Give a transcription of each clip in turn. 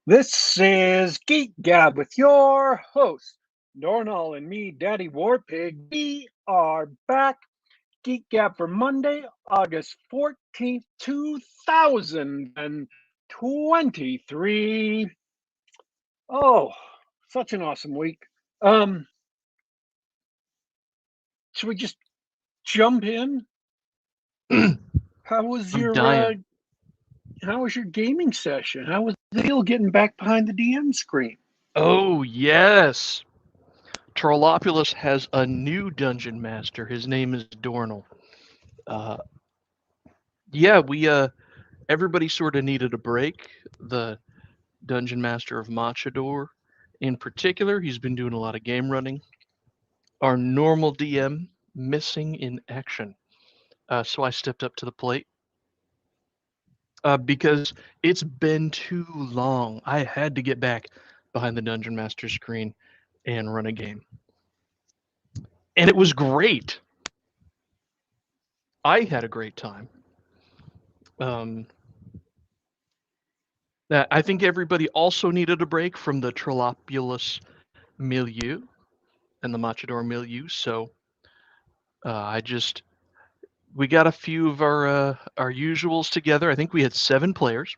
This is Geek Gab with your host, Dorrinal, and me, Daddy Warpig. We are back. Geek Gab for Monday, August 14th, 2023. Oh, such an awesome week. Um, should we just jump in? How was I'm your dying. how was your gaming session? How was the feel getting back behind the DM screen? Oh, yes. Trollopulus has a new dungeon master. His name is Dorrinal. Uh, yeah, we everybody sort of needed a break. The dungeon master of Machador, in particular, he's been doing a lot of game running. Our normal DM missing in action. So I stepped up to the plate because it's been too long. I had to get back behind the dungeon master screen and run a game, and it was great. I had a great time. Um, I think everybody also needed a break from the Trollopulus milieu and the Machador milieu. So I just we got a few of our usuals together. I think we had 7 players.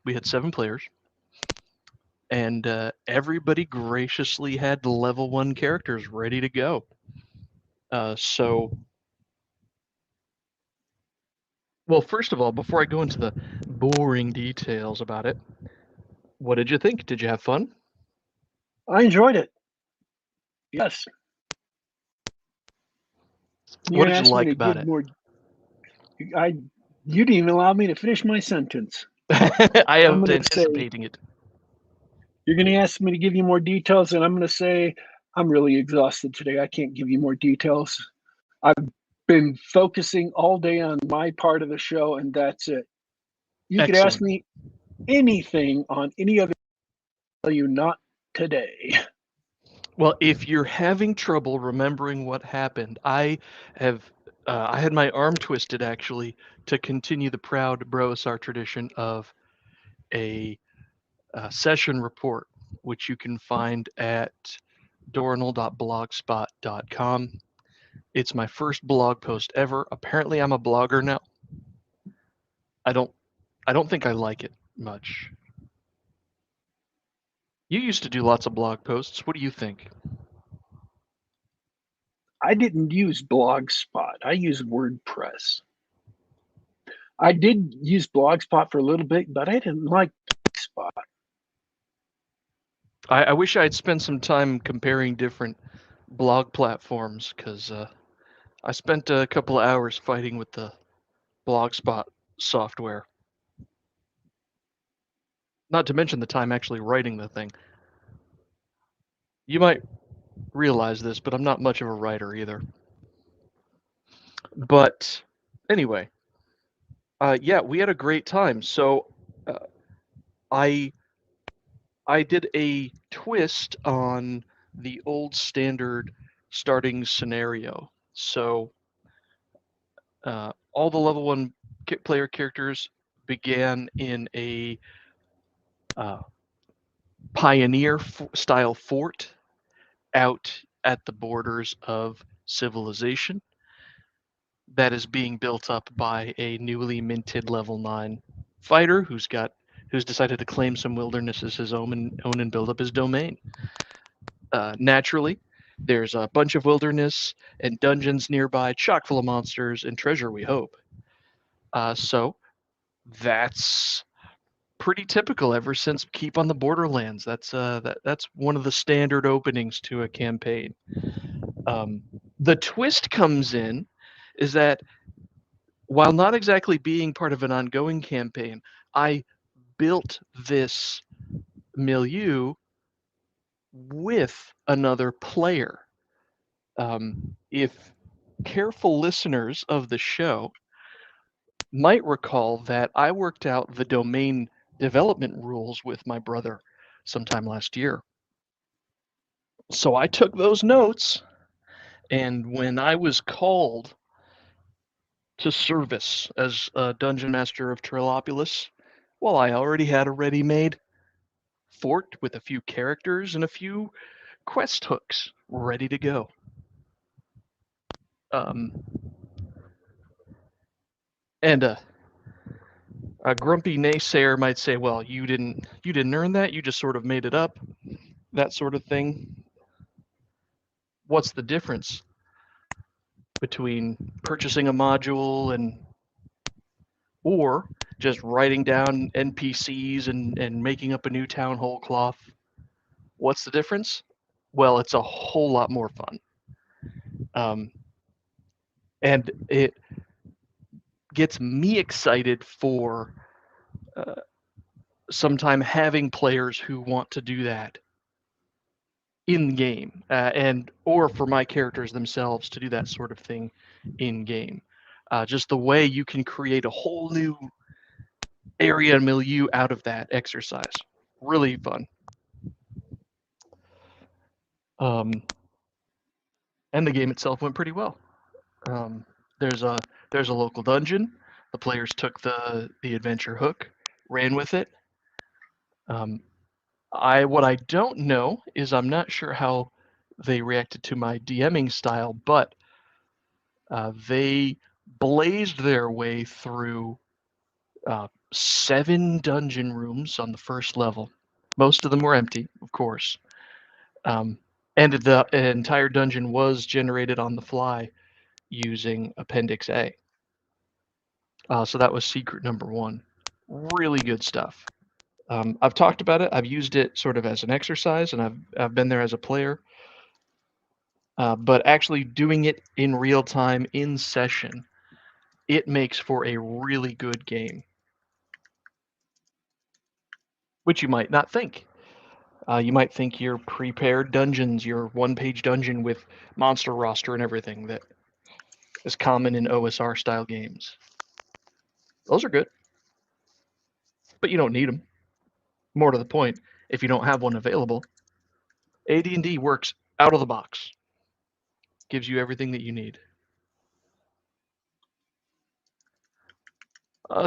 And everybody graciously had level 1 characters ready to go. So, well, first of all, before I go into the boring details about it, what did you think? Did you have fun? I enjoyed it. Yes. What You did you asked me like to about give it? more. I You didn't even allow me to finish my sentence. I I'm am going to say anticipating it. you're going to ask me to give you more details, and I'm going to say I'm really exhausted today. I can't give you more details. I've been focusing all day on my part of the show, and that's it. You could ask Excellent. me anything on any other. Tell you not today. Well, if you're having trouble remembering what happened, have I had my arm twisted actually to continue the proud Brosar tradition of a, session report, which you can find at dorrinal.blogspot.com. It's my first blog post ever. Apparently, I'm a blogger now. I don't I don't think I like it much. You used to do lots of blog posts. What do you think? I didn't use Blogspot. I used WordPress. I did use Blogspot for a little bit, but I didn't like Blogspot. I wish I had spent some time comparing different blog platforms because I spent a couple of hours fighting with the Blogspot software. Not to mention the time actually writing the thing. You might realize this, but I'm not much of a writer either. But anyway, yeah, we had a great time. So uh, I I did a twist on the old standard starting scenario. So all the level 1 player characters began in a uh, pioneer style fort out at the borders of civilization that is being built up by a newly minted level 9 fighter who's decided to claim some wilderness as his own and build up his domain. Naturally, there's a bunch of wilderness and dungeons nearby, chock full of monsters and treasure, we hope. So that's pretty typical ever since Keep on the Borderlands. That's one of the standard openings to a campaign. Um, the twist comes in is that while not exactly being part of an ongoing campaign, I built this milieu with another player. If careful listeners of the show might recall that I worked out the domain development rules with my brother sometime last year. So I took those notes, and when I was called to service as a dungeon master of Trilopulus, well, I already had a ready made. fort with a few characters and a few quest hooks ready to go. And a grumpy naysayer might say, "Well, you didn't earn that. You just sort of made it up." That sort of thing. What's the difference between purchasing a module or just writing down NPCs and making up a new town hall cloth? What's the difference? Well, it's a whole lot more fun. And it gets me excited for sometime having players who want to do that in game, or for my characters themselves to do that sort of thing in game. Just the way you can create a whole new area and milieu out of that exercise. Really fun. And the game itself went pretty well. There's a local dungeon. The players took the adventure hook, ran with it. What I don't know is I'm not sure how they reacted to my DMing style, but they blazed their way through 7 dungeon rooms on the first level. Most of them were empty, of course. And the entire dungeon was generated on the fly using Appendix A. So that was secret number 1. Really good stuff. I've talked about it. I've used it sort of as an exercise, and I've been there as a player. But actually doing it in real time, in session, it makes for a really good game. Which you might not think. You might think your prepared dungeons, your one-page dungeon with monster roster and everything that is common in OSR-style games. Those are good. But you don't need them. More to the point, if you don't have one available, AD&D works out of the box. Gives you everything that you need.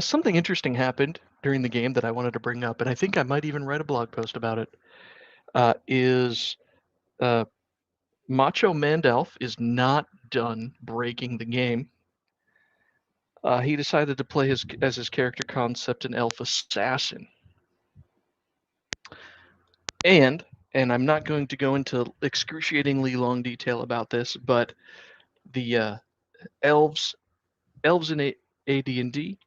Something interesting happened during the game that I wanted to bring up, and I think I might even write a blog post about it. Macho Mandalf is not done breaking the game. He decided to play as his character concept an elf assassin. And I'm not going to go into excruciatingly long detail about this, but the elves in AD&D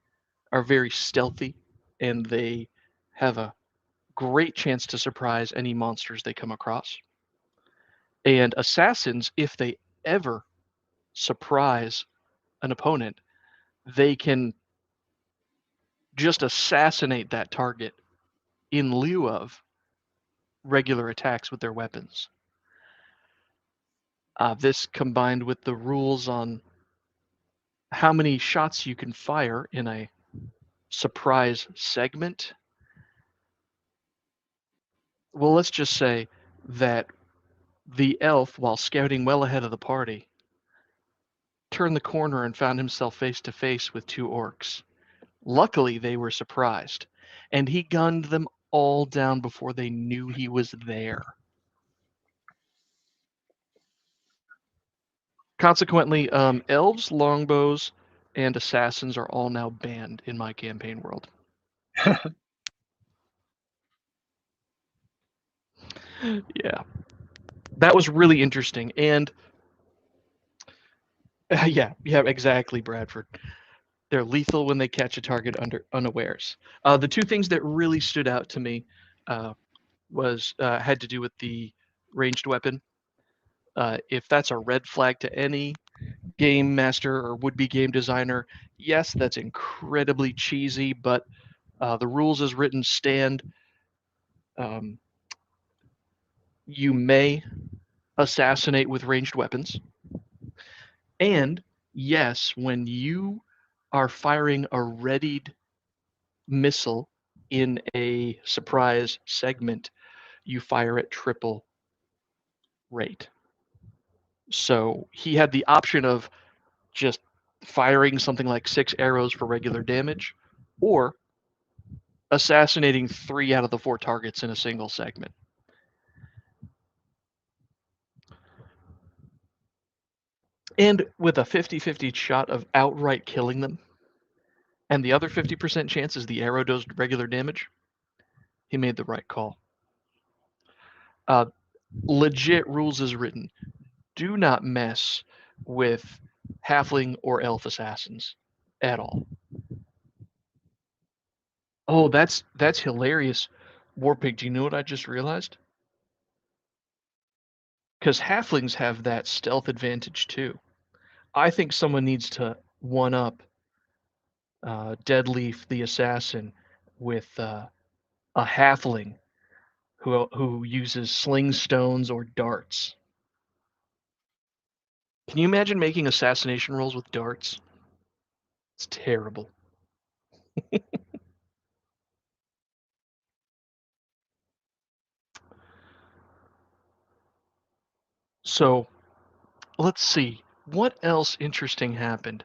are very stealthy, and they have a great chance to surprise any monsters they come across. And assassins, if they ever surprise an opponent, they can just assassinate that target in lieu of regular attacks with their weapons. This combined with the rules on how many shots you can fire in a surprise segment. Well, let's just say that the elf, while scouting well ahead of the party, turned the corner and found himself face to face with 2 orcs. Luckily, they were surprised, and he gunned them all down before they knew he was there. Consequently, elves, longbows, and assassins are all now banned in my campaign world. Yeah. That was really interesting. And yeah, exactly, Bradford. They're lethal when they catch a target unawares. The 2 things that really stood out to me had to do with the ranged weapon. If that's a red flag to any game master or would-be game designer, yes, that's incredibly cheesy, but the rules as written stand. You may assassinate with ranged weapons. And yes, when you are firing a readied missile in a surprise segment, you fire at triple rate. So he had the option of just firing something like 6 arrows for regular damage, or assassinating 3 out of the 4 targets in a single segment. And with a 50-50 shot of outright killing them, and the other 50% chance is the arrow does regular damage, he made the right call. Legit rules is written. Do not mess with halfling or elf assassins at all. Oh, that's hilarious. Warpig, do you know what I just realized? Because halflings have that stealth advantage too. I think someone needs to one-up Deadleaf the assassin with a halfling who uses sling stones or darts. Can you imagine making assassination rolls with darts? It's terrible. So, let's see. What else interesting happened?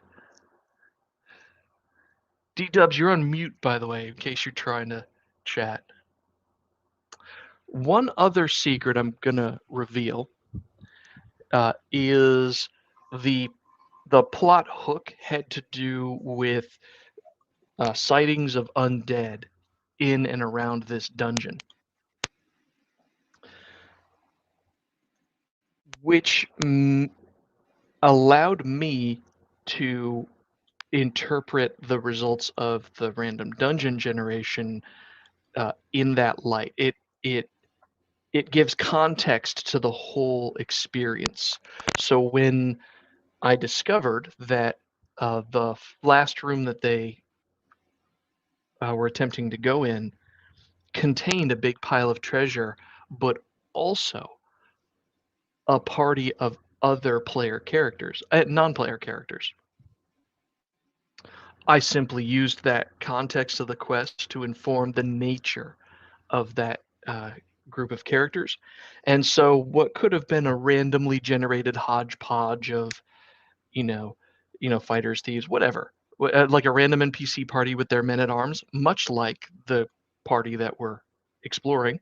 D-Dubs, you're on mute, by the way, in case you're trying to chat. One other secret I'm going to reveal is the plot hook had to do with sightings of undead in and around this dungeon, which allowed me to interpret the results of the random dungeon generation in that light. It gives context to the whole experience. So when I discovered that the last room that they were attempting to go in contained a big pile of treasure, but also a party of other player characters, non-player characters. I simply used that context of the quest to inform the nature of that group of characters. And so what could have been a randomly generated hodgepodge of, fighters, thieves, whatever, like a random NPC party with their men-at-arms, much like the party that we're exploring.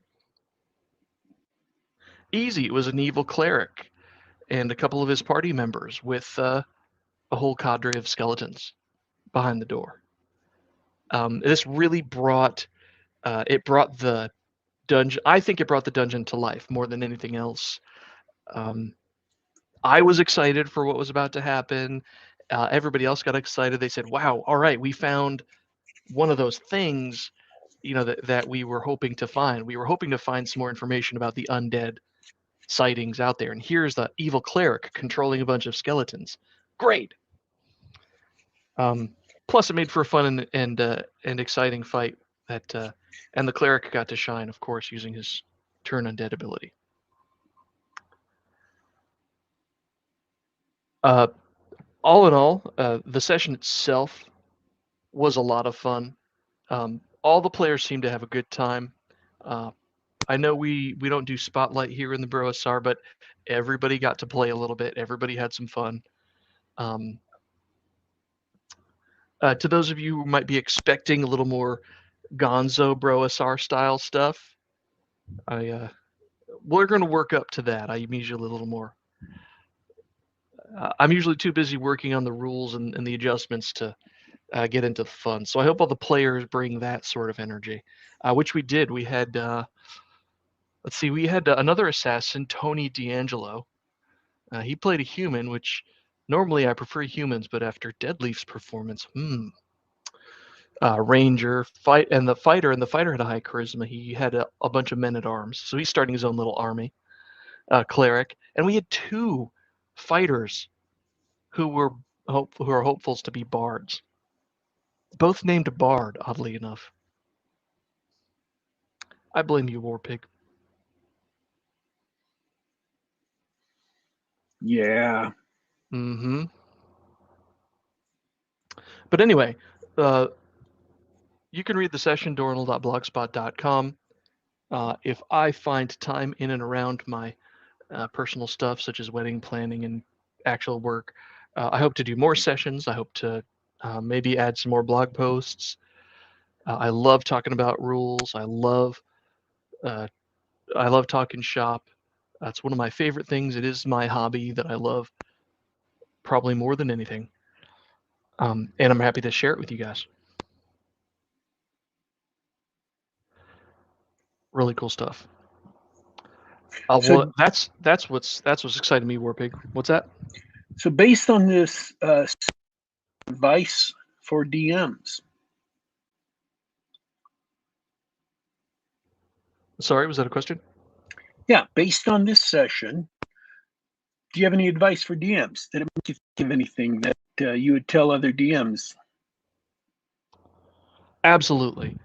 Easy, it was an evil cleric and a couple of his party members with a whole cadre of skeletons behind the door. This really brought the dungeon. I think it brought the dungeon to life more than anything else. I was excited for what was about to happen. Everybody else got excited. They said, "Wow, all right, we found one of those things, that we were hoping to find. We were hoping to find some more information about the undead sightings out there, and here's the evil cleric controlling a bunch of skeletons. Great." Plus, it made for a fun and exciting fight. And the cleric got to shine, of course, using his turn undead ability. All in all, the session itself was a lot of fun. All the players seemed to have a good time. I know we don't do Spotlight here in the Broasar, but everybody got to play a little bit. Everybody had some fun. To those of you who might be expecting a little more Gonzo Broasar style stuff, we're going to work up to that. I'm usually a little more. I'm usually too busy working on the rules and the adjustments to get into the fun. So I hope all the players bring that sort of energy, which we did. We had, let's see, we had another assassin, Tony D'Angelo. He played a human, which normally I prefer humans, but after Deadleaf's performance, ranger, the fighter had a high charisma. He had a bunch of men at arms, so he's starting his own little army. Cleric, and we had 2 fighters who are hopefuls to be bards. Both named Bard, oddly enough. I blame you, Warpig. Yeah. Mm-hmm. But anyway, you can read the session, Dorrinal.blogspot.com. If I find time in and around my personal stuff, such as wedding planning and actual work, I hope to do more sessions. I hope to maybe add some more blog posts. I love talking about rules. I love talking shop. That's one of my favorite things. It is my hobby that I love probably more than anything. And I'm happy to share it with you guys. Really cool stuff. So, that's what's exciting me, Warpig. What's that? so based on this advice for DMs. Sorry, was that a question? Yeah, based on this session, do you have any advice for DMs? Did it make you think of anything that you would tell other DMs? Absolutely.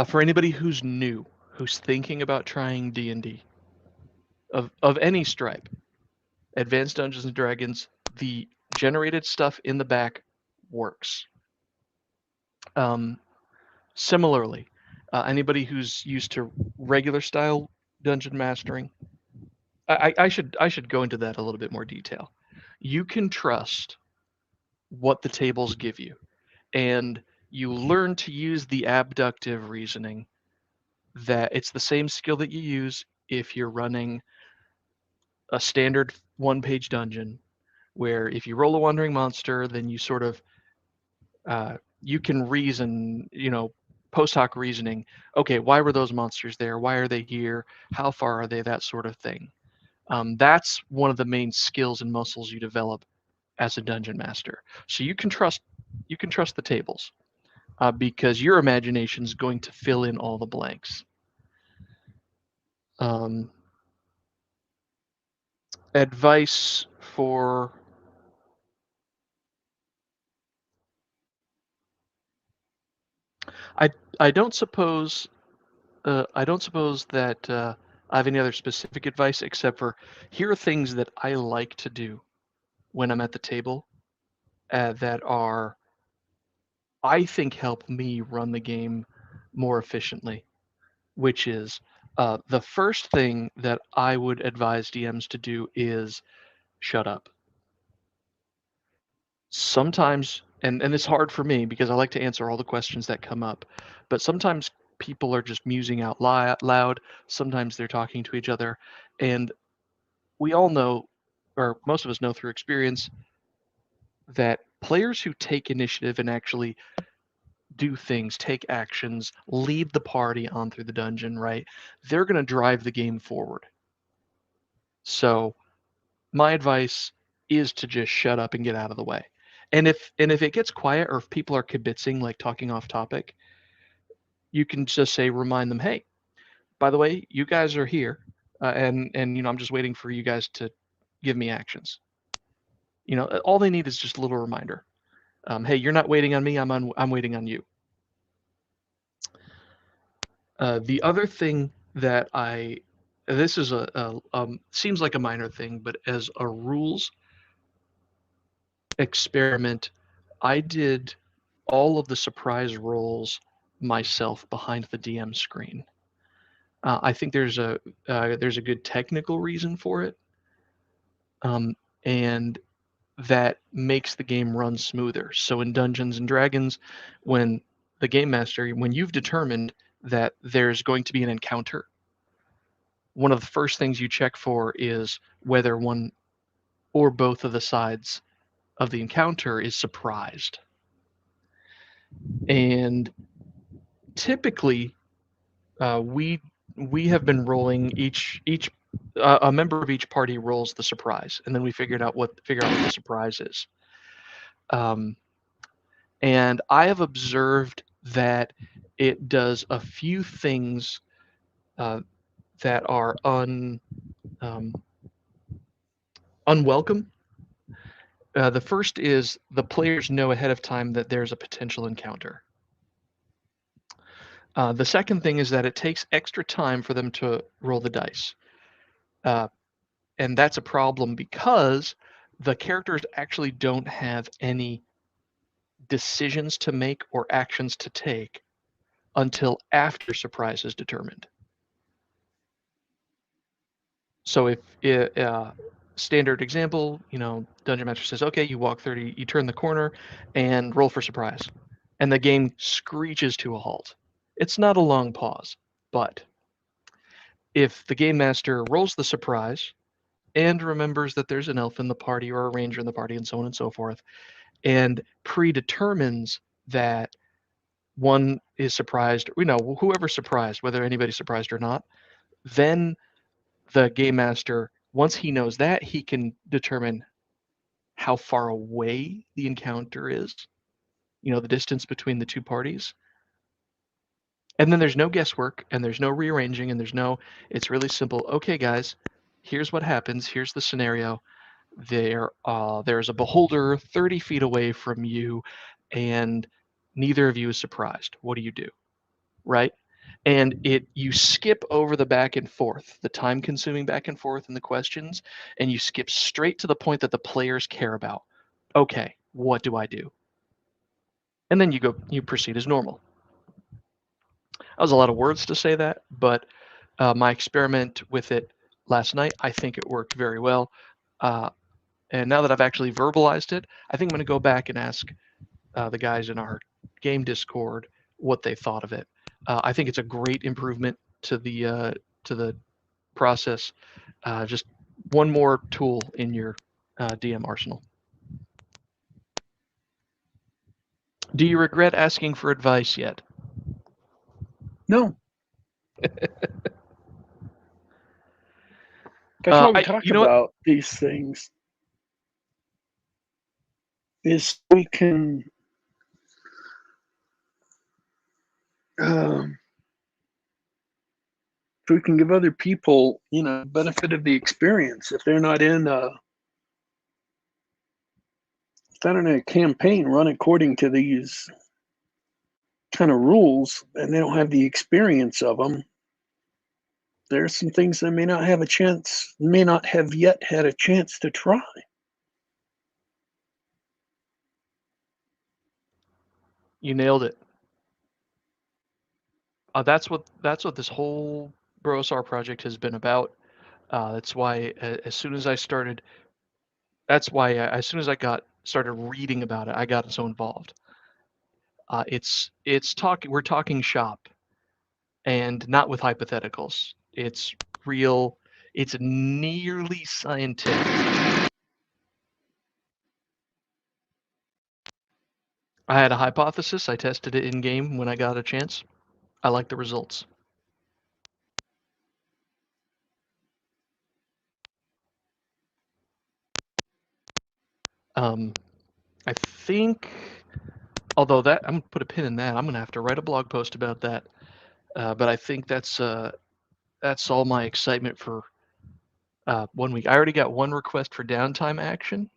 For anybody who's new, who's thinking about trying D&D of any stripe, Advanced Dungeons and Dragons, the generated stuff in the back works. Similarly, anybody who's used to regular style dungeon mastering, I should go into that a little bit more detail. You can trust what the tables give you, and you learn to use the abductive reasoning that it's the same skill that you use if you're running a standard one-page dungeon, where if you roll a wandering monster, then you sort of you can reason, post hoc reasoning. Okay, why were those monsters there? Why are they here? How far are they? That sort of thing. That's one of the main skills and muscles you develop as a dungeon master. So you can trust the tables because your imagination is going to fill in all the blanks. Um, Advice for I I don't suppose that I have any other specific advice except for here are things that I like to do when I'm at the table that are I think help me run the game more efficiently, which is the first thing that I would advise DMs to do is shut up. Sometimes, and it's hard for me because I like to answer all the questions that come up, but sometimes people are just musing out loud. Sometimes they're talking to each other, and we all know, or most of us know through experience, that players who take initiative and actually do things, take actions, lead the party on through the dungeon, right? They're going to drive the game forward. So my advice is to just shut up and get out of the way. And if it gets quiet or if people are kibitzing, like talking off topic, you can just say, remind them, hey, by the way, you guys are here, and I'm just waiting for you guys to give me actions. All they need is just a little reminder. Hey, you're not waiting on me. I'm waiting on you. The other thing that this is seems like a minor thing, but as a rules experiment, I did all of the surprise rolls myself behind the DM screen. I think there's a good technical reason for it, and that makes the game run smoother. So in Dungeons and Dragons, when the game master, when you've determined that there's going to be an encounter, one of the first things you check for is whether one or both of the sides of the encounter is surprised. And typically, we have been rolling each a member of each party rolls the surprise, and then we figure out what the surprise is. And I have observed that it does a few things that are unwelcome. The first is the players know ahead of time that there's a potential encounter. The second thing is that it takes extra time for them to roll the dice. And that's a problem because the characters actually don't have any decisions to make or actions to take until after surprise is determined. So if standard example, Dungeon Master says, okay, you walk 30, you turn the corner and roll for surprise. and the game screeches to a halt. It's not a long pause, but if the game master rolls the surprise and remembers that there's an elf in the party or a ranger in the party and so on and so forth, and predetermines that one is surprised, whoever's surprised, whether anybody's surprised or not, then the game master, once he knows that, he can determine how far away the encounter is, the distance between the two parties. And then there's no guesswork and there's no rearranging and it's really simple. Okay, guys, here's what happens. Here's the scenario. There's a beholder 30 feet away from you and neither of you is surprised. What do you do? Right? And you skip over the back and forth, the time consuming back and forth and the questions, and you skip straight to the point that the players care about. Okay, what do I do? And then you proceed as normal. That was a lot of words to say that, but my experiment with it last night, I think it worked very well. And now that I've actually verbalized it, I think I'm going to go back and ask the guys in our game Discord what they thought of it. I think it's a great improvement to the process. Just one more tool in your DM arsenal. Do you regret asking for advice yet? No. That's why we talk about these things. Is we can give other people, benefit of the experience. If they're not in a campaign run according to these kind of rules, and they don't have the experience of them, there's some things they may not have yet had a chance to try. You nailed it. That's what this whole Brosar project has been about. That's why as soon as I started reading about it, I got so involved. We're talking shop, and not with hypotheticals. It's real. It's nearly scientific. I had a hypothesis. I tested it in game when I got a chance. I like the results. I think, although that I'm gonna put a pin in that. I'm gonna have to write a blog post about that. But I think that's all my excitement for 1 week. I already got one request for downtime action,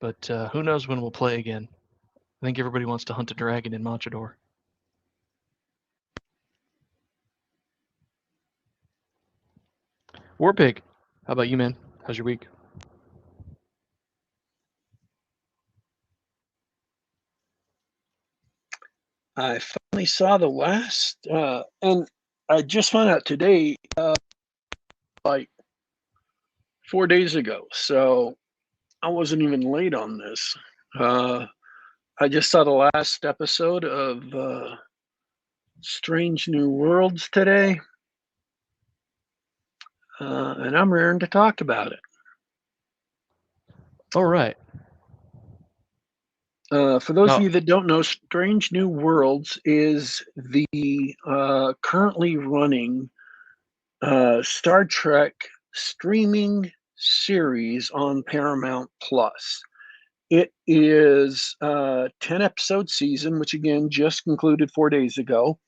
but who knows when we'll play again. I think everybody wants to hunt a dragon in Machador. Warpig, how about you, man? How's your week? I finally saw the last, and I just found out today, like 4 days ago. So I wasn't even late on this. I just saw the last episode of Strange New Worlds today, and I'm raring to talk about it. All right. For those of you that don't know, Strange New Worlds is the currently running Star Trek streaming series on Paramount Plus. It is a 10-episode season, which again just concluded 4 days ago.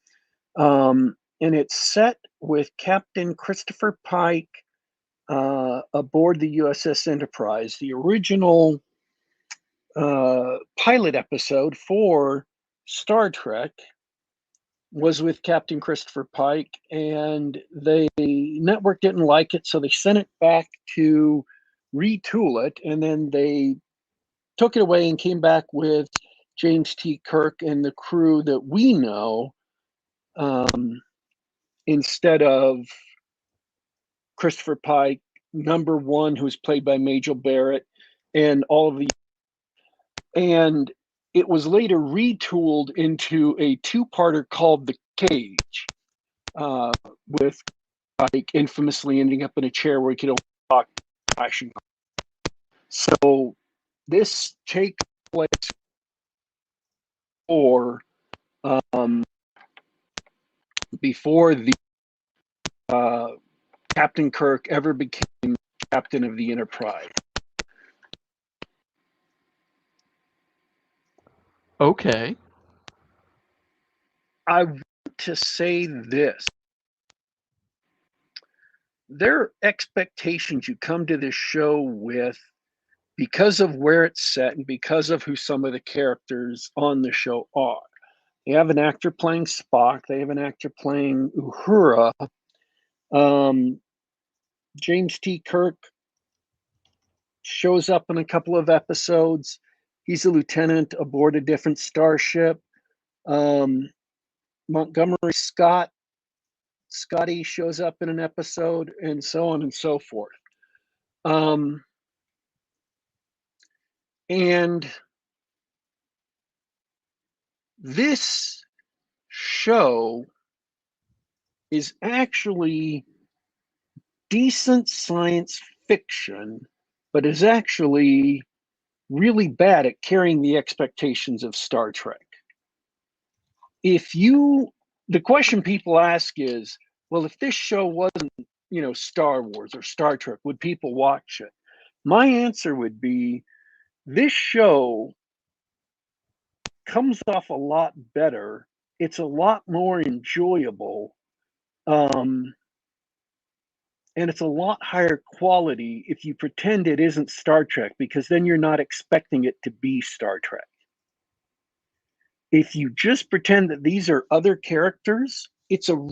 And it's set with Captain Christopher Pike aboard the USS Enterprise. The original pilot episode for Star Trek was with Captain Christopher Pike, and the network didn't like it, so they sent it back to retool it, and then they took it away and came back with James T. Kirk and the crew that we know, instead of Christopher Pike, number one, who's played by Majel Barrett, and all of the. And it was later retooled into a two-parter called The Cage, with Pike infamously ending up in a chair where he could only talk flashing. So this takes place before the Captain Kirk ever became captain of the Enterprise. Okay. I want to say this. There are expectations you come to this show with because of where it's set and because of who some of the characters on the show are. They have an actor playing Spock. They have an actor playing Uhura. James T. Kirk shows up in a couple of episodes. He's a lieutenant aboard a different starship. Montgomery Scotty shows up in an episode, and so on and so forth. And this show is actually decent science fiction, but is actually really bad at carrying the expectations of Star Trek. The question people ask is, well, if this show wasn't, Star Wars or Star Trek, would people watch it? My answer would be, this show comes off a lot better. It's a lot more enjoyable. And it's a lot higher quality if you pretend it isn't Star Trek, because then you're not expecting it to be Star Trek. If you just pretend that these are other characters, it's a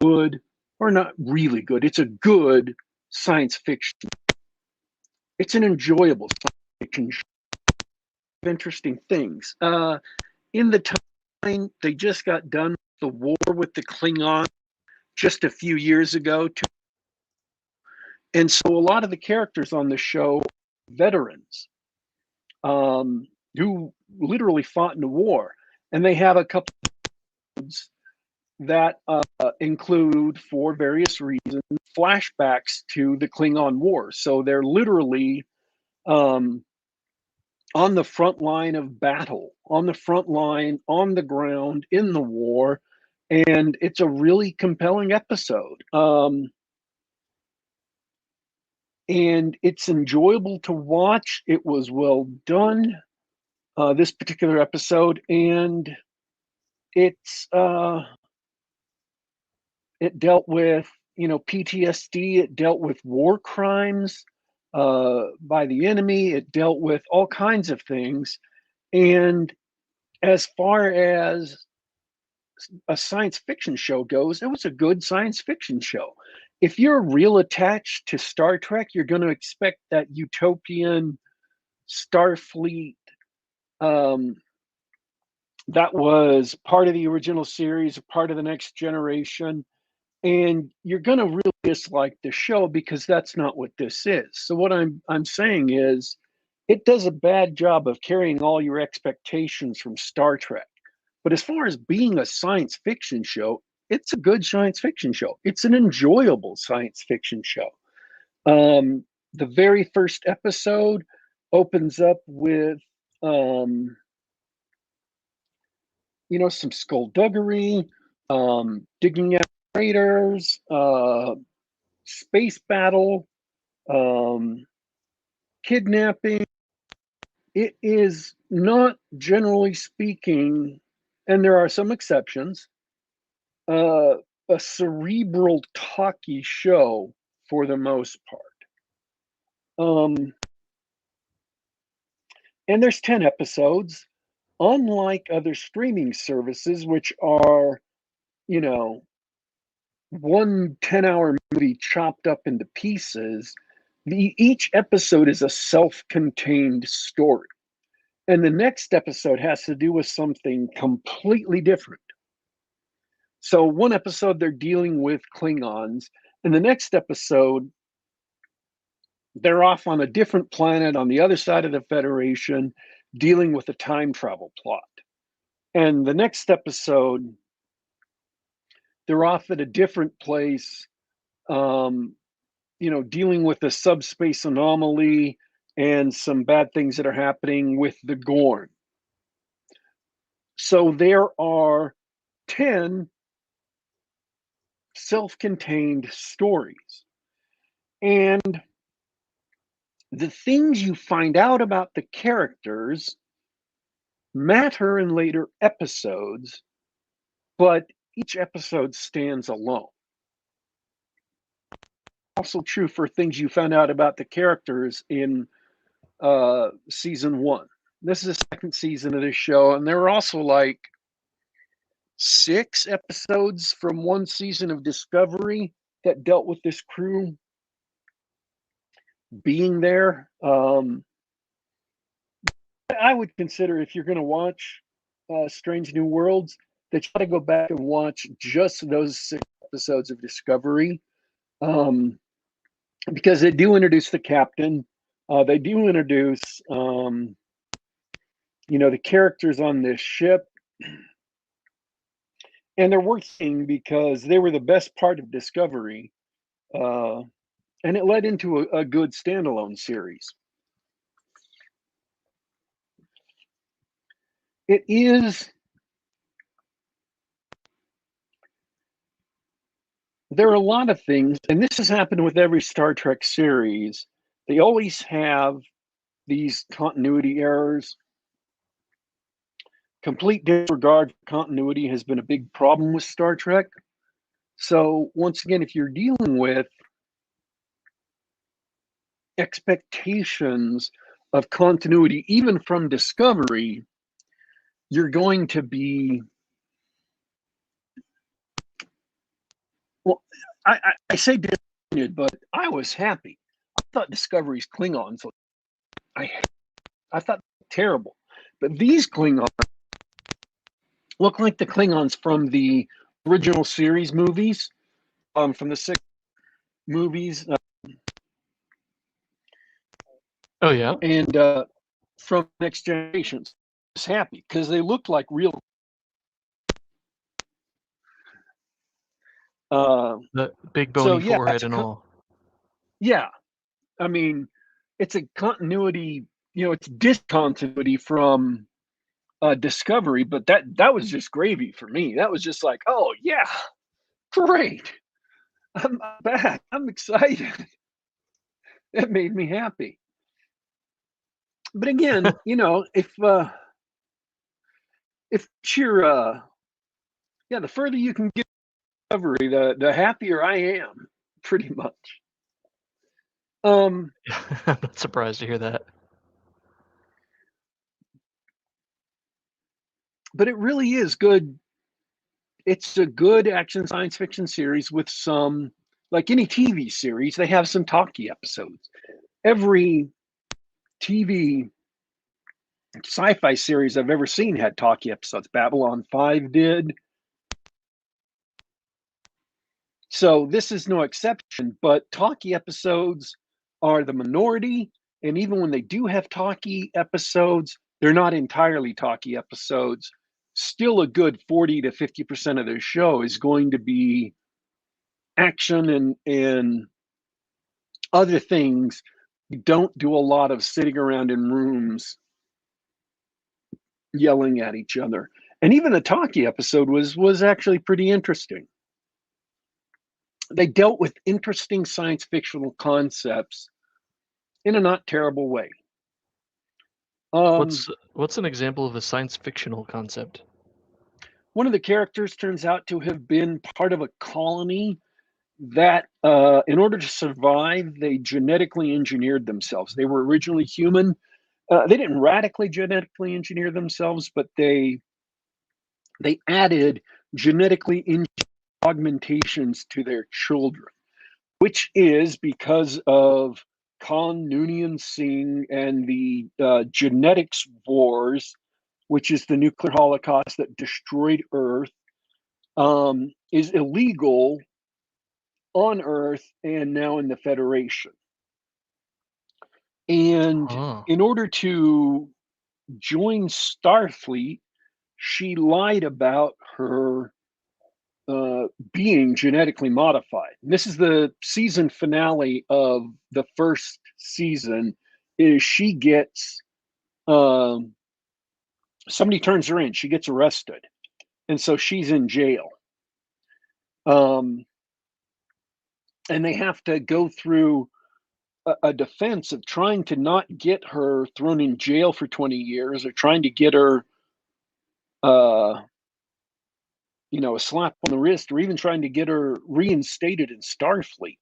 good, or not really good, it's a good science fiction. It's an enjoyable science fiction show. Interesting things. In the time they just got done with the war with the Klingons just a few years ago, and so a lot of the characters on the show are veterans who literally fought in the war, and they have a couple of episodes that include, for various reasons, flashbacks to the Klingon War. So they're literally on the front line of battle, on the front line, on the ground, in the war, and it's a really compelling episode. And it's enjoyable to watch. It was well done, this particular episode, and it's it dealt with PTSD. It dealt with war crimes by the enemy. It dealt with all kinds of things. And as far as a science fiction show goes, it was a good science fiction show. If you're real attached to Star Trek, you're going to expect that utopian Starfleet that was part of the original series, part of the Next Generation, and you're going to really dislike the show because that's not what this is. So what I'm saying is, it does a bad job of carrying all your expectations from Star Trek. But as far as being a science fiction show, it's a good science fiction show. It's an enjoyable science fiction show. The very first episode opens up with some skullduggery, digging out craters, space battle, kidnapping. It is not, generally speaking, and there are some exceptions, a cerebral, talky show for the most part. And there's 10 episodes. Unlike other streaming services, which are, one 10-hour movie chopped up into pieces, each episode is a self-contained story. And the next episode has to do with something completely different. So one episode, they're dealing with Klingons. And the next episode, they're off on a different planet on the other side of the Federation, dealing with a time travel plot. And the next episode, they're off at a different place, dealing with a subspace anomaly and some bad things that are happening with the Gorn. So there are 10 self-contained stories. And the things you find out about the characters matter in later episodes, but each episode stands alone. Also true for things you found out about the characters in season 1. This is the second season of this show, and there were also like 6 episodes from one season of Discovery that dealt with this crew being there. I would consider, if you're going to watch Strange New Worlds, that you got to go back and watch just those 6 episodes of Discovery, because they do introduce the captain. They do introduce, the characters on this ship. And they're working because they were the best part of Discovery. And it led into a good standalone series. It is. There are a lot of things, and this has happened with every Star Trek series. They always have these continuity errors. Complete disregard for continuity has been a big problem with Star Trek. So once again, if you're dealing with expectations of continuity, even from Discovery, you're going to be, well, I say disappointed, but I was happy. I thought Discovery's Klingons, I thought terrible. But these Klingons look like the Klingons from the original series movies, from the 6 movies. Oh, yeah? And from Next Generations. I was happy because they looked like real. The big bony forehead and all. Yeah. I mean, it's a continuity, it's discontinuity from Discovery, but that was just gravy for me. That was just like, oh yeah, great, I'm back, I'm excited. It made me happy. But again, if you're the further you can get Discovery, the happier I am, pretty much. I'm not surprised to hear that. But it really is good. It's a good action science fiction series with some, like any TV series, they have some talkie episodes. Every TV sci-fi series I've ever seen had talkie episodes. Babylon 5 did. So this is no exception, but talkie episodes are the minority. And even when they do have talkie episodes, they're not entirely talkie episodes. Still a good 40 to 50% of their show is going to be action and other things. You don't do a lot of sitting around in rooms yelling at each other. And even the talkie episode was actually pretty interesting. They dealt with interesting science fictional concepts in a not terrible way. What's an example of a science fictional concept? One of the characters turns out to have been part of a colony that, in order to survive, they genetically engineered themselves. They were originally human. They didn't radically genetically engineer themselves, but they added genetically engineered augmentations to their children, which is because of Khan Noonien Singh and the genetics wars, which is the nuclear holocaust that destroyed Earth, is illegal on Earth and now in the Federation. And in order to joined Starfleet, she lied about her being genetically modified. And this is the season finale of the first season. Is she gets somebody turns her in, she gets arrested, and so she's in jail. And they have to go through a defense of trying to not get her thrown in jail for 20 years or trying to get her a slap on the wrist, or even trying to get her reinstated in Starfleet.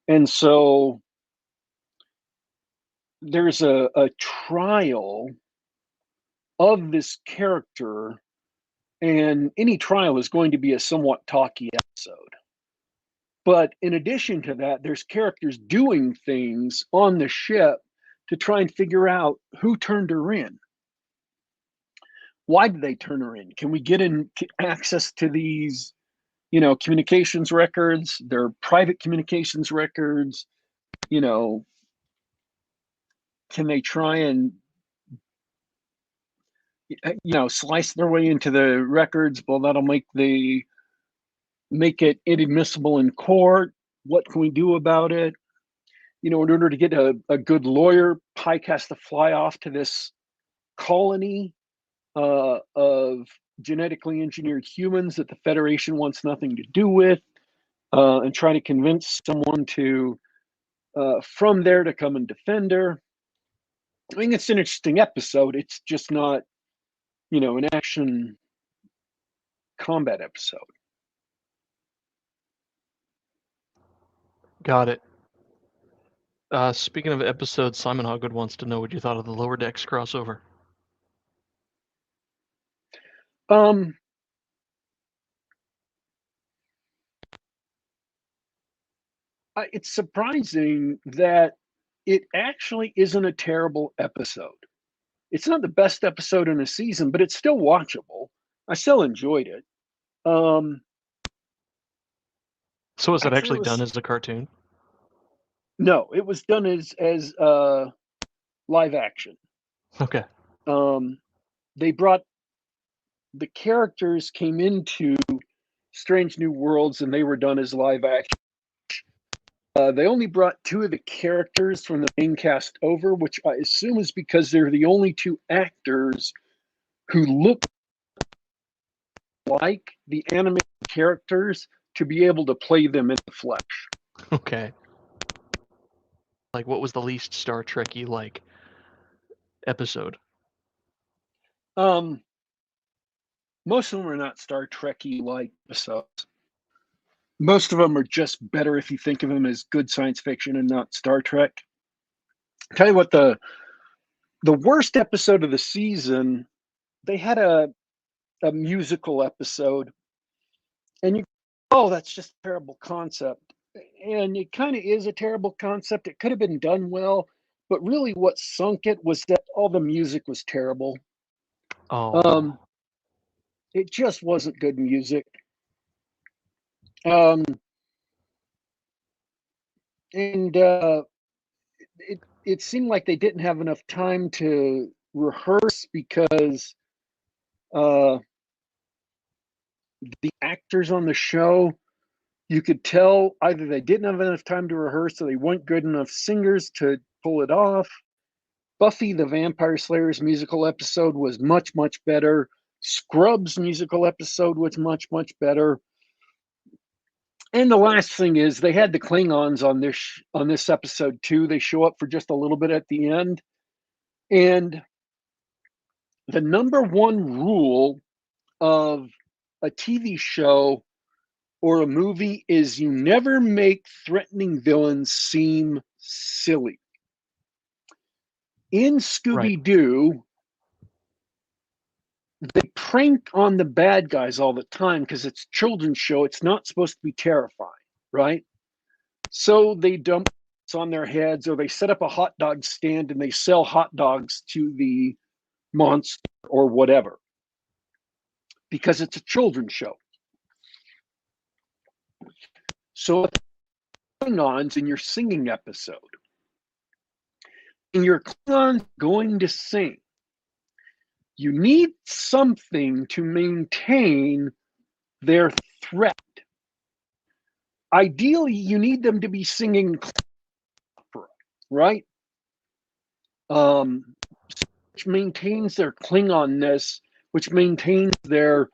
And so there's a trial of this character, and any trial is going to be a somewhat talky episode. But in addition to that, there's characters doing things on the ship to try and figure out who turned her in. Why did they turn her in? Can we get access to these, communications records? Their private communications records. Can they try and, slice their way into the records? Well, that'll make it inadmissible in court. What can we do about it? In order to get a good lawyer, Pike has to fly off to this colony of genetically engineered humans that the Federation wants nothing to do with, and try to convince someone to from there to come and defend her. I mean, it's an interesting episode. It's just not, an action combat episode. Got it. Speaking of episodes, Simon Hogwood wants to know what you thought of the Lower Decks crossover. It's surprising that it actually isn't a terrible episode. It's not the best episode in a season, but it's still watchable. I still enjoyed it. So was it actually done as a cartoon? No, it was done as live action. Okay. They brought the characters came into Strange New Worlds, and they were done as live action. They only brought 2 of the characters from the main cast over, which I assume is because they're the only 2 actors who look like the animated characters to be able to play them in the flesh. Okay. Like, what was the least Star Trek-y like episode? Most of them are not Star Trek-y like episodes. Most of them are just better if you think of them as good science fiction and not Star Trek. I'll tell you what, the worst episode of the season, they had a musical episode, and that's just a terrible concept. And it kind of is a terrible concept. It could have been done well, but really what sunk it was that all the music was terrible. Oh. It just wasn't good music. And it seemed like they didn't have enough time to rehearse because the actors on the show, you could tell either they didn't have enough time to rehearse or they weren't good enough singers to pull it off. Buffy the Vampire Slayer's musical episode was much, much better. Scrubs' musical episode was much, much better. And the last thing is they had the Klingons on this episode too. They show up for just a little bit at the end. And the number one rule of a TV show or a movie is you never make threatening villains seem silly. In Scooby-Doo, they prank on the bad guys all the time because it's a children's show. It's not supposed to be terrifying, right? So they dump on their heads, or they set up a hot dog stand and they sell hot dogs to the monster or whatever because it's a children's show. So if Klingons in your singing episode, and your Klingon's going to sing, You need something to maintain their threat. Ideally, you need them to be singing opera, right? Which maintains their Klingonness, which maintains their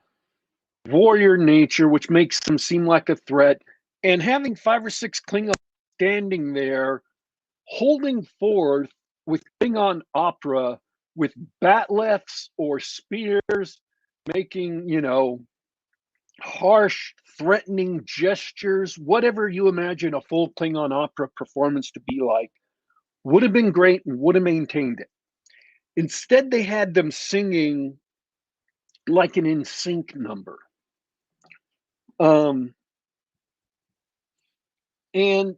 warrior nature, which makes them seem like a threat. And having 5 or 6 Klingons standing there, holding forth with Klingon opera, with batleths or spears, making, harsh, threatening gestures, whatever you imagine a full Klingon opera performance to be like, would have been great and would have maintained it. Instead, they had them singing like an in sync number. And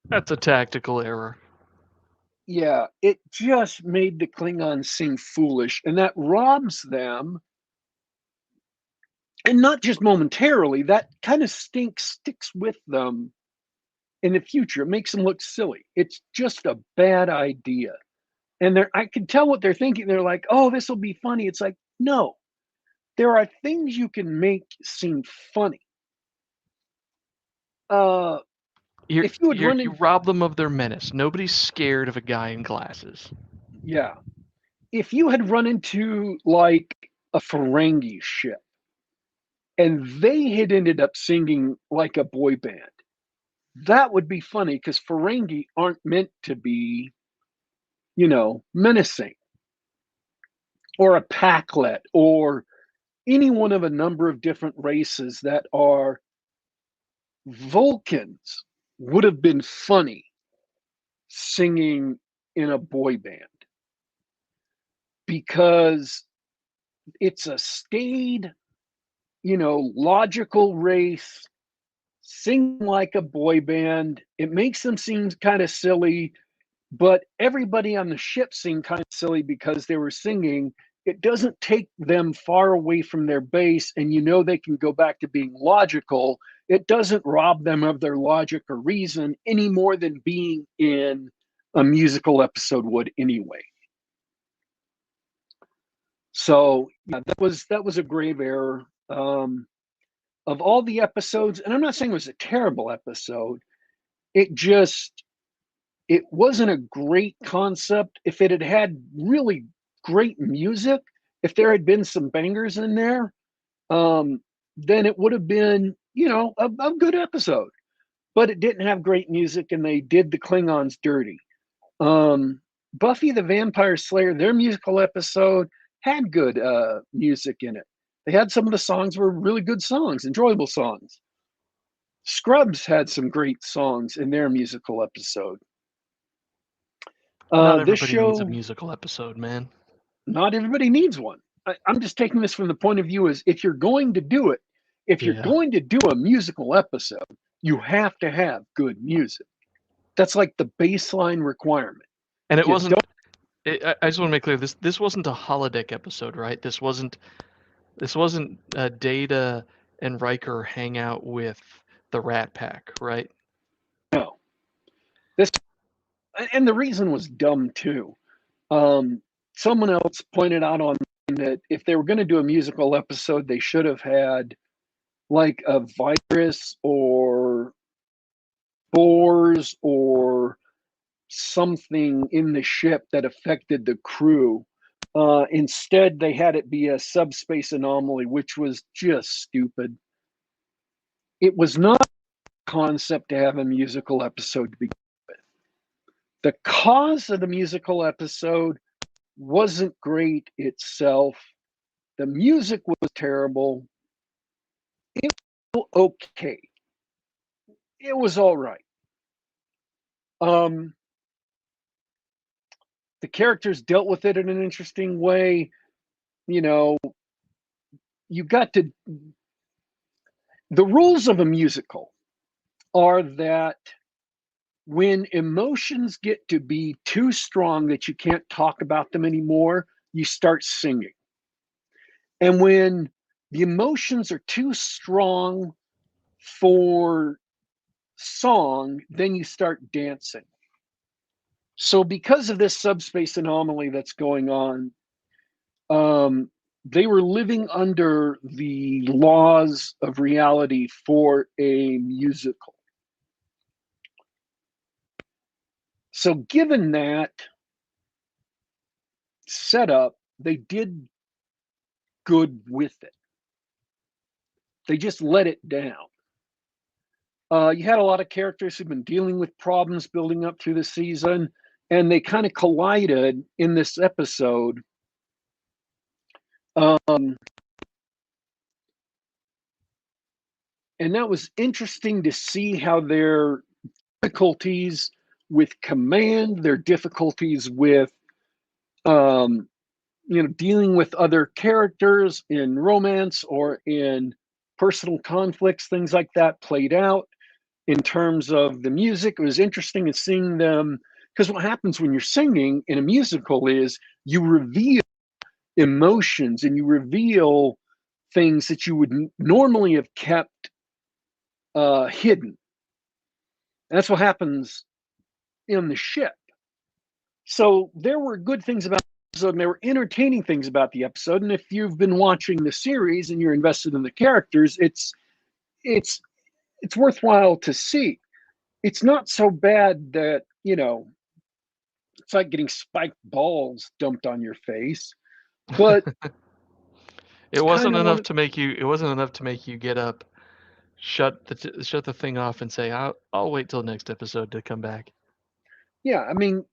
That's a tactical error. yeah, it just made the Klingons seem foolish, and that robs them, and not just momentarily, that kind of sticks with them in the future. It makes them look silly. It's just a bad idea. And I can tell what they're thinking. They're like, oh, this will be funny. It's like, no, there are things you can make seem funny. If you would you rob them of their menace. Nobody's scared of a guy in glasses. Yeah. If you had run into like a Ferengi ship and they had ended up singing like a boy band, that would be funny because Ferengi aren't meant to be, menacing, or a Packlet, or any one of a number of different races that are Vulcans would have been funny singing in a boy band because it's a staid, logical race, sing like a boy band. It makes them seem kind of silly, but everybody on the ship seemed kind of silly because they were singing. It doesn't take them far away from their base, and they can go back to being logical. It doesn't rob them of their logic or reason any more than being in a musical episode would anyway. So yeah, that was a grave error. Of all the episodes, and I'm not saying it was a terrible episode, it wasn't a great concept. If it had had really great music, if there had been some bangers in there, then it would have been, a good episode. But it didn't have great music, and they did the Klingons dirty. Buffy the Vampire Slayer, their musical episode had good music in it. They had some of the songs were really good songs, enjoyable songs. Scrubs had some great songs in their musical episode. Not everybody needs a musical episode, man. Not everybody needs one. I'm just taking this from the point of view as if you're going to do it, if you're going to do a musical episode, you have to have good music. That's like the baseline requirement. And it wasn't. I just want to make clear this wasn't a holodeck episode, right? This wasn't Data and Riker hang out with the Rat Pack, right? No. And the reason was dumb too. Someone else pointed out on that if they were going to do a musical episode, they should have had like a virus or spores or something in the ship that affected the crew. Instead, they had it be a subspace anomaly, which was just stupid. It was not a concept to have a musical episode to begin with. The cause of the musical episode wasn't great itself. The music was terrible. It was okay. It was all right. The characters dealt with it in an interesting way. You got to. The rules of a musical are that when emotions get to be too strong that you can't talk about them anymore, you start singing. And when the emotions are too strong for song, then you start dancing. So because of this subspace anomaly that's going on, they were living under the laws of reality for a musical. So given that setup, they did good with it. They just let it down. You had a lot of characters who've been dealing with problems building up through the season, and they kind of collided in this episode. And that was interesting to see how their difficulties with command, their difficulties with dealing with other characters in romance or in personal conflicts, things like that played out. In terms of the music, it was interesting in seeing them, because what happens when you're singing in a musical is you reveal emotions and you reveal things that you would normally have kept hidden. And that's what happens in the ship. So there were good things about the episode, and there were entertaining things about the episode. And if you've been watching the series and you're invested in the characters, it's worthwhile to see. It's not so bad that, it's like getting spiked balls dumped on your face, but It wasn't kind of enough to make you. It wasn't enough to make you get up, shut the thing off, and say, "I'll wait till next episode to come back." yeah. I mean,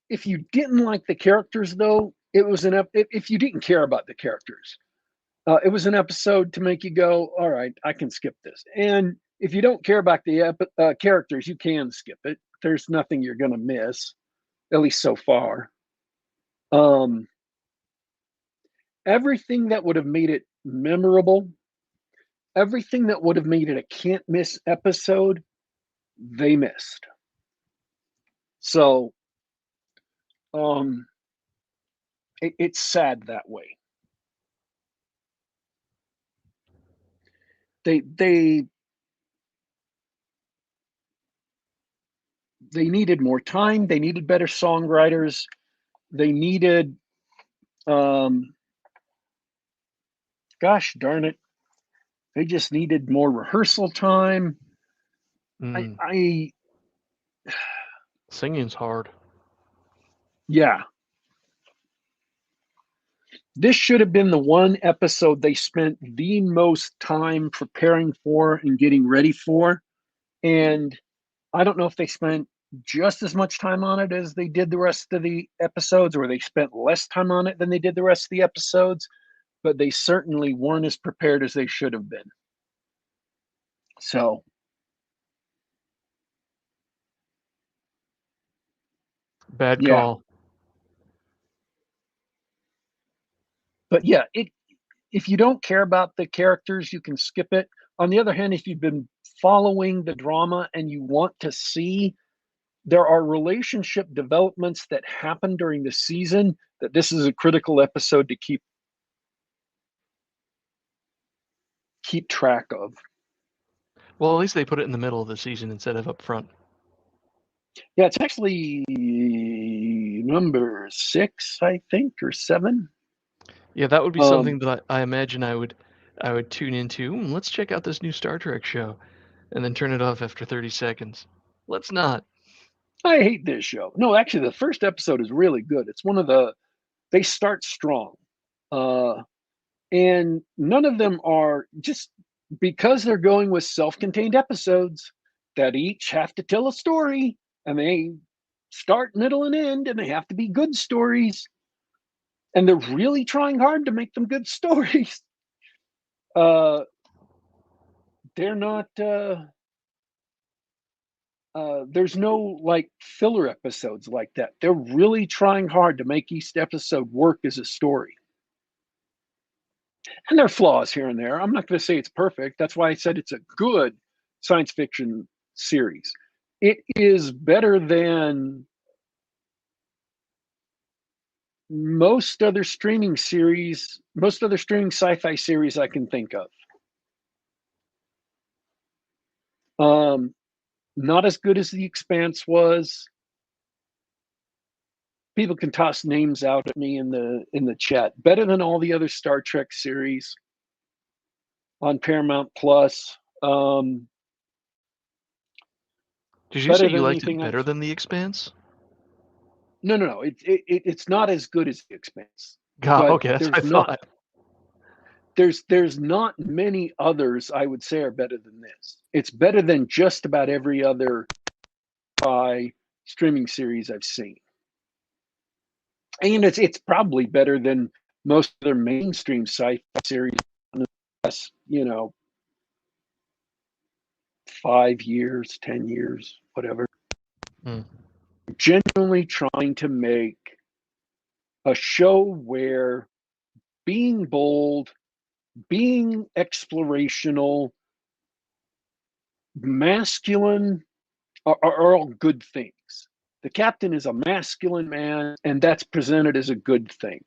if you didn't like the characters, though, it was if you didn't care about the characters, it was an episode to make you go, "All right, I can skip this." And if you don't care about the characters, you can skip it. There's nothing you're going to miss, at least so far. Everything that would have made it memorable, everything that would have made it a can't miss episode, they missed. So it's sad that way. They needed more time. They needed better songwriters. They needed, gosh darn it, they just needed more rehearsal time. I Singing's hard. Yeah. This should have been the one episode they spent the most time preparing for and getting ready for. And I don't know if they spent just as much time on it as they did the rest of the episodes, or they spent less time on it than they did the rest of the episodes, but they certainly weren't as prepared as they should have been. So, Bad yeah. call. But yeah, if you don't care about the characters, you can skip it. On the other hand, if you've been following the drama and you want to see, there are relationship developments that happen during the season that this is a critical episode to keep track of. Well, at least they put it in the middle of the season instead of up front. Yeah, it's actually number 6, I think, or 7. Yeah, that would be something that I imagine I would tune into. Let's check out this new Star Trek show, and then turn it off after 30 seconds. Let's not. I hate this show. No, actually, the first episode is really good. It's one of they start strong. And none of them are, just because they're going with self-contained episodes that each have to tell a story, and they start, middle, and end, and they have to be good stories, and they're really trying hard to make them good stories. They're not there's no like filler episodes like that. They're really trying hard to make each episode work as a story. And there are flaws here and there. I'm not going to say it's perfect. That's why I said it's a good science fiction series. It is better than most other streaming sci-fi series I can think of. Not as good as The Expanse was. people can toss names out at me in the chat. Better than all the other Star Trek series on Paramount Plus. Did you say Better you than liked it anything better else. than The Expanse? No. It's not as good as The Expanse. God, But okay, that's what I there's not thought. there's not many others I would say are better than this. It's better than just about every other streaming series I've seen. And it's probably better than most of their mainstream sci-fi series in the past, 5 years, 10 years, whatever. Genuinely trying to make a show where being bold, being explorational, masculine are all good things. The captain is a masculine man, and that's presented as a good thing.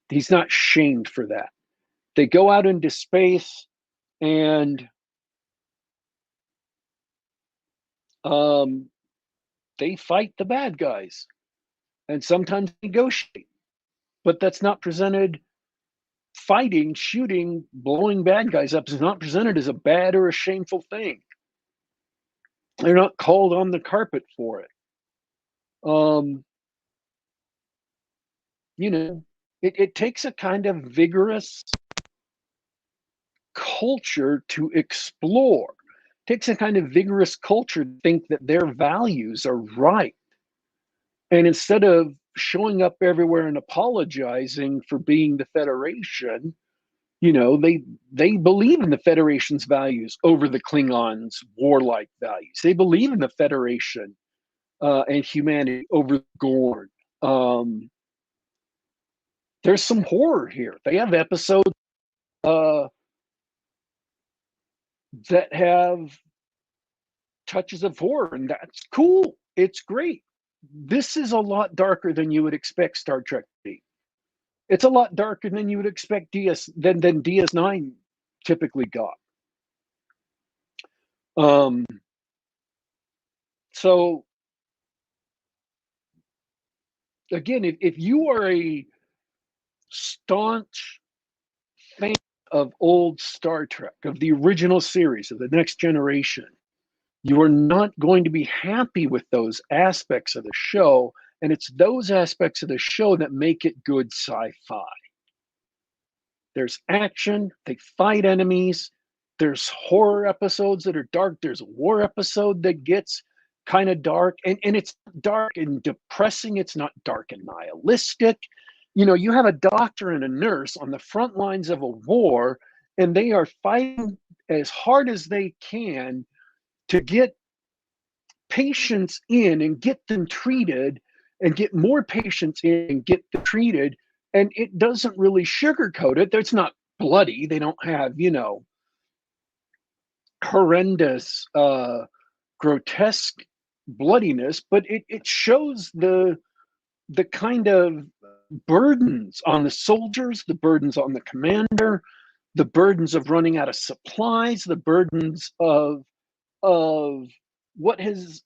He's not shamed for that. They go out into space and they fight the bad guys and sometimes negotiate. But that's not presented. Fighting, shooting, blowing bad guys up is not presented as a bad or a shameful thing. They're not called on the carpet for it. It takes a kind of vigorous culture to explore. It takes a kind of vigorous culture to think that their values are right. And instead of showing up everywhere and apologizing for being the Federation, they believe in the Federation's values over the Klingons' warlike values. They believe in the Federation and humanity over the Gorn. There's some horror here. They have episodes that have touches of horror, and that's cool. It's great. This is a lot darker than you would expect Star Trek to be. It's a lot darker than you would expect than DS9 typically got. So again, if you are a staunch fan of old Star Trek, of the original series, of the Next Generation, you are not going to be happy with those aspects of the show. And it's those aspects of the show that make it good sci-fi. There's action, they fight enemies, there's horror episodes that are dark, there's a war episode that gets kind of dark, and it's dark and depressing, it's not dark and nihilistic. You have a doctor and a nurse on the front lines of a war, and they are fighting as hard as they can to get patients in and get them treated and get more patients in and get them treated. And it doesn't really sugarcoat it. It's not bloody. They don't have, horrendous, grotesque bloodiness, but it shows the kind of burdens on the soldiers, the burdens on the commander, the burdens of running out of supplies, the burdens of what has,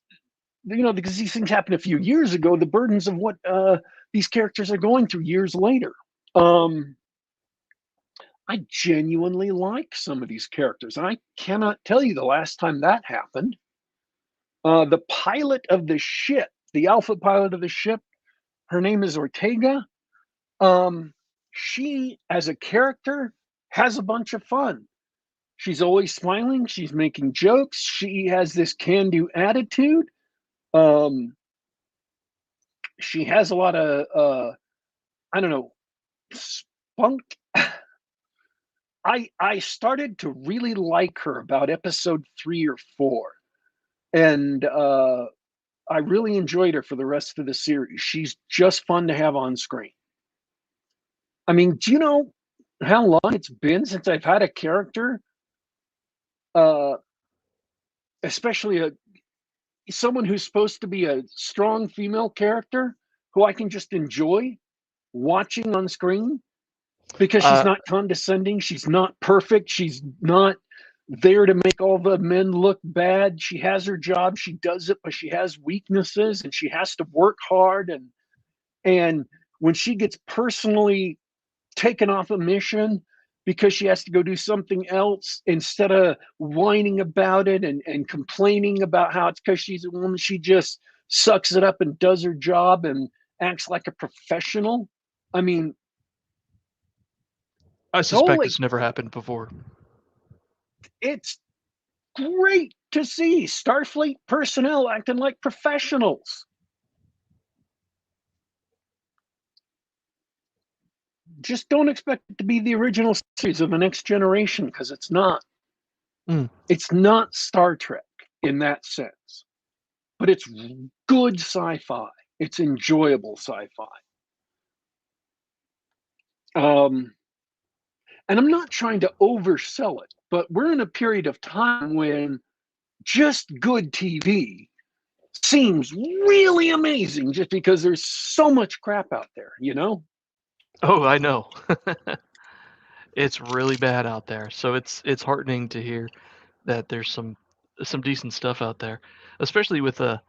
because these things happened a few years ago, the burdens of what these characters are going through years later. I genuinely like some of these characters. I cannot tell you the last time that happened. The pilot of the ship, the alpha pilot of the ship, her name is Ortega. She, as a character, has a bunch of fun. She's always smiling. She's making jokes. She has this can-do attitude. She has a lot of, I don't know, spunk. I started to really like her about episode 3 or 4. And I really enjoyed her for the rest of the series. She's just fun to have on screen. I mean, do you know how long it's been since I've had a character, especially someone who's supposed to be a strong female character who I can just enjoy watching on screen because she's not condescending. She's not perfect. She's not there to make all the men look bad. She has her job. She does it, but she has weaknesses and she has to work hard. And And when she gets personally taken off a mission because she has to go do something else, instead of whining about it and complaining about how it's because she's a woman, she just sucks it up and does her job and acts like a professional. I mean, I suspect holy, this never happened before. it's great to see Starfleet personnel acting like professionals. Just don't expect it to be the original series of the Next Generation, because it's not. Mm. It's not Star Trek in that sense, but it's good sci-fi. It's enjoyable sci-fi. And I'm not trying to oversell it, but we're in a period of time when just good TV seems really amazing, just because there's so much crap out there, you know? Oh, I know. It's really bad out there. So it's heartening to hear that there's some decent stuff out there, especially with a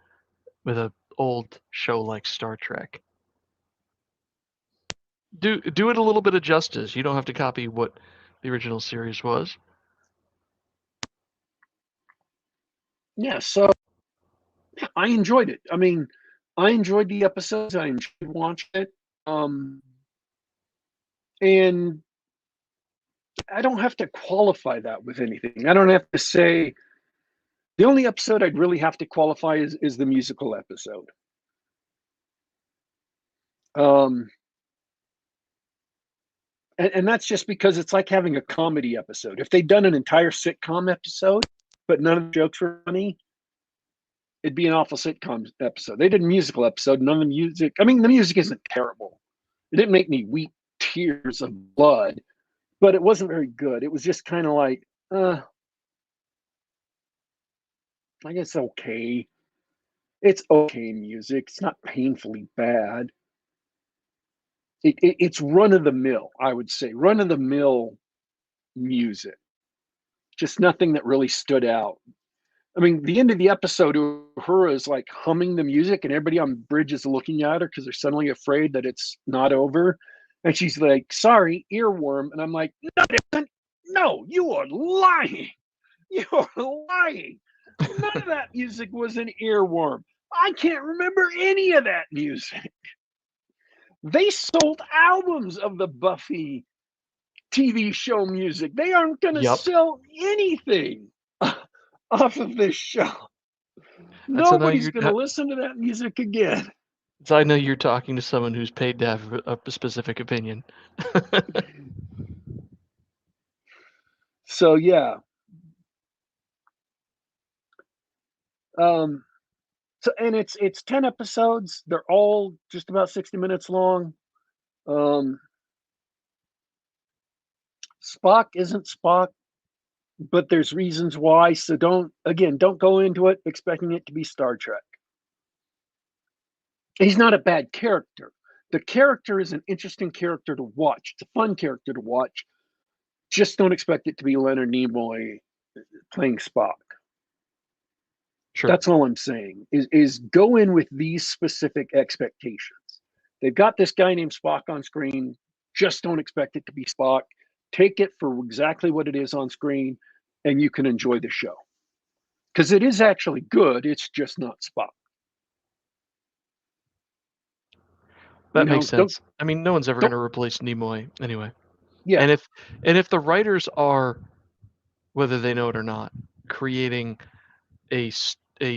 old show like Star Trek. Do it a little bit of justice. You don't have to copy what the original series was. Yeah, so I enjoyed it. I mean, I enjoyed the episodes. I enjoyed watching it. And I don't have to qualify that with anything. I don't have to say, the only episode I'd really have to qualify is the musical episode. And that's just because it's like having a comedy episode. If they'd done an entire sitcom episode, but none of the jokes were funny, it'd be an awful sitcom episode. They did a musical episode, none of the music. I mean, the music isn't terrible. It didn't make me weep tears of blood, but it wasn't very good. It was just kind of like, I guess okay. It's okay music. It's not painfully bad. It's run of the mill, I would say. Run of the mill music. Just nothing that really stood out. I mean, the end of the episode, Uhura is like humming the music, and everybody on the bridge is looking at her because they're suddenly afraid that it's not over. And she's like, "Sorry, earworm." And I'm like, "No, it isn't. No, you are lying. You are lying. None of that music was an earworm. I can't remember any of that music." They sold albums of the Buffy TV show music. They aren't going to Yup. sell anything off of this show. That's how Nobody's going to listen to that music again. So I know you're talking to someone who's paid to have a specific opinion. So yeah. So and it's 10 episodes. They're all just about 60 minutes long. Spock isn't Spock, but there's reasons why. So don't go into it expecting it to be Star Trek. He's not a bad character. The character is an interesting character to watch. It's a fun character to watch. Just don't expect it to be Leonard Nimoy playing Spock. Sure. That's all I'm saying. Is go in with these specific expectations. They've got this guy named Spock on screen. Just don't expect it to be Spock. Take it for exactly what it is on screen, and you can enjoy the show. Because it is actually good. It's just not Spock. That makes sense. I mean, no one's ever going to replace Nimoy anyway. Yeah. And if the writers are, whether they know it or not, creating a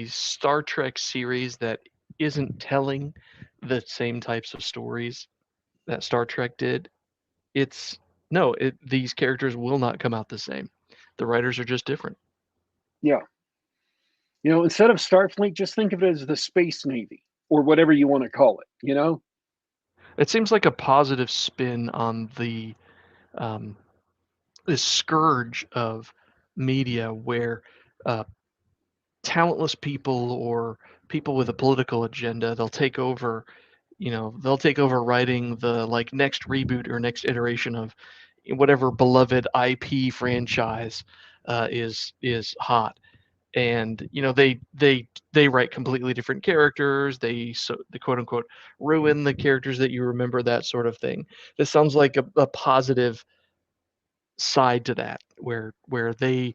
Star Trek series that isn't telling the same types of stories that Star Trek did, these characters will not come out the same. The writers are just different. Yeah. Instead of Starfleet, just think of it as the Space Navy or whatever you want to call it, It seems like a positive spin on the this scourge of media where talentless people or people with a political agenda, they'll take over writing the next reboot or next iteration of whatever beloved IP franchise is hot, and they write completely different characters. They quote unquote ruin the characters that you remember, that sort of thing. This sounds like a positive side to that, where they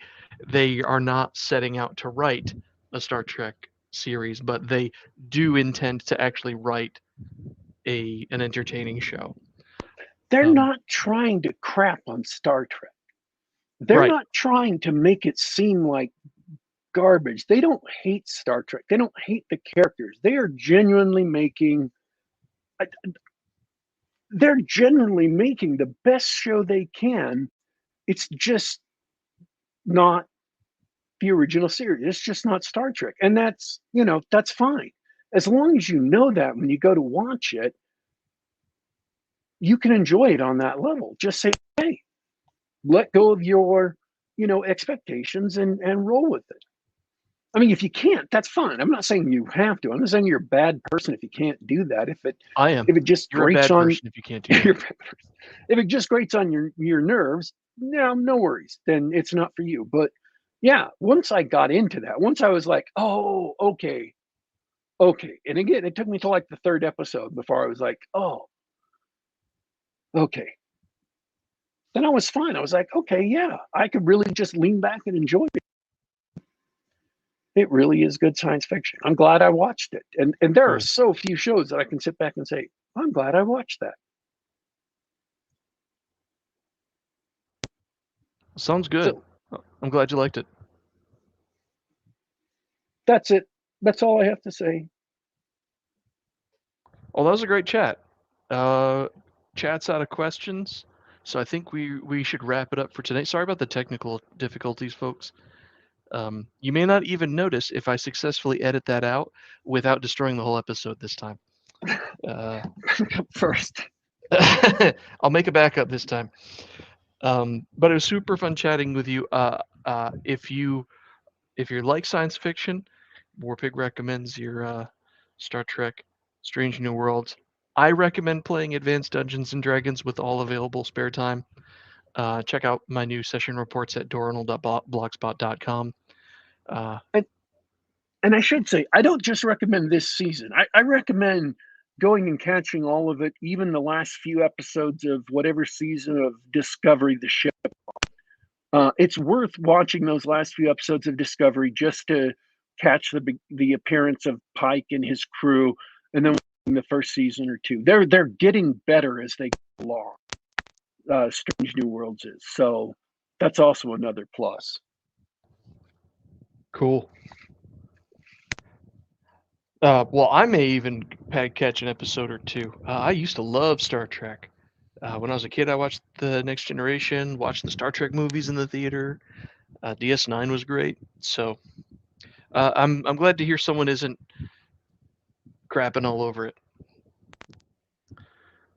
are not setting out to write a Star Trek series, but they do intend to actually write an entertaining show. They're not trying to crap on Star Trek. They're not trying to make it seem like garbage. They don't hate Star Trek. They don't hate the characters. They are genuinely making the best show they can. It's just not the original series. It's just not Star Trek. And that's fine. As long as you know that when you go to watch it, you can enjoy it on that level. Just say, hey, let go of your, expectations and roll with it. I mean, if you can't, that's fine. I'm not saying you have to. I'm not saying you're a bad person if you can't do that. If it just you're grates a bad on, person if you can't do that. If it just grates on your nerves, no worries. Then it's not for you. But yeah, once I got into that, once I was like, oh, okay. And again, it took me to like the third episode before I was like, oh, okay. Then I was fine. I was like, okay, yeah, I could really just lean back and enjoy it. It really is good science fiction. I'm glad I watched it. And there are so few shows that I can sit back and say, I'm glad I watched that. Sounds good. So, I'm glad you liked it. That's it. That's all I have to say. Well, that was a great chat. Chat's out of questions, so I think we should wrap it up for tonight. Sorry about the technical difficulties, folks. You may not even notice if I successfully edit that out without destroying the whole episode this time. First. I'll make a backup this time. But it was super fun chatting with you. If you like science fiction, Warpig recommends your Star Trek Strange New Worlds. I recommend playing Advanced Dungeons and Dragons with all available spare time. Check out my new session reports at dorrinal.blogspot.com. And I should say, I don't just recommend this season. I recommend going and catching all of it, even the last few episodes of whatever season of Discovery the ship. It's worth watching those last few episodes of Discovery just to catch the appearance of Pike and his crew, and then the first season or two. They're getting better as they go along. Strange New Worlds is, so that's also another plus. Cool. Well, I may even catch an episode or two. I used to love Star Trek. When I was a kid, I watched The Next Generation, watched the Star Trek movies in the theater. DS9 was great. So I'm glad to hear someone isn't crapping all over it.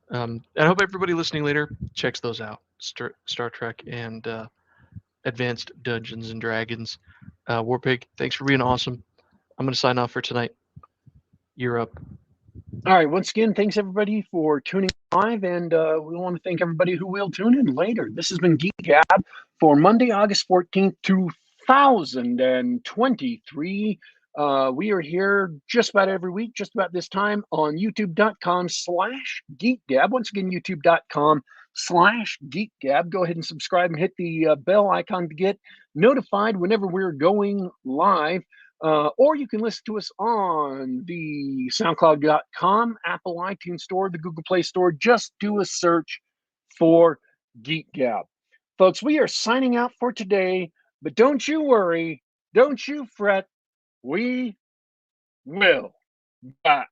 And I hope everybody listening later checks those out. Star Trek and Advanced Dungeons and Dragons. Warpig, thanks for being awesome. I'm going to sign off for tonight. You're up. All right. Once again, thanks everybody for tuning live, and we want to thank everybody who will tune in later. This has been Geek Gab for Monday, August 14th, 2023. We are here just about every week, just about this time on youtube.com/GeekGab. Once again, youtube.com/GeekGab. Go ahead and subscribe and hit the bell icon to get notified whenever we're going live. Or you can listen to us on the SoundCloud.com, Apple iTunes Store, the Google Play Store. Just do a search for Geek Gab. Folks, we are signing out for today, but don't you worry, don't you fret, we will. Bye.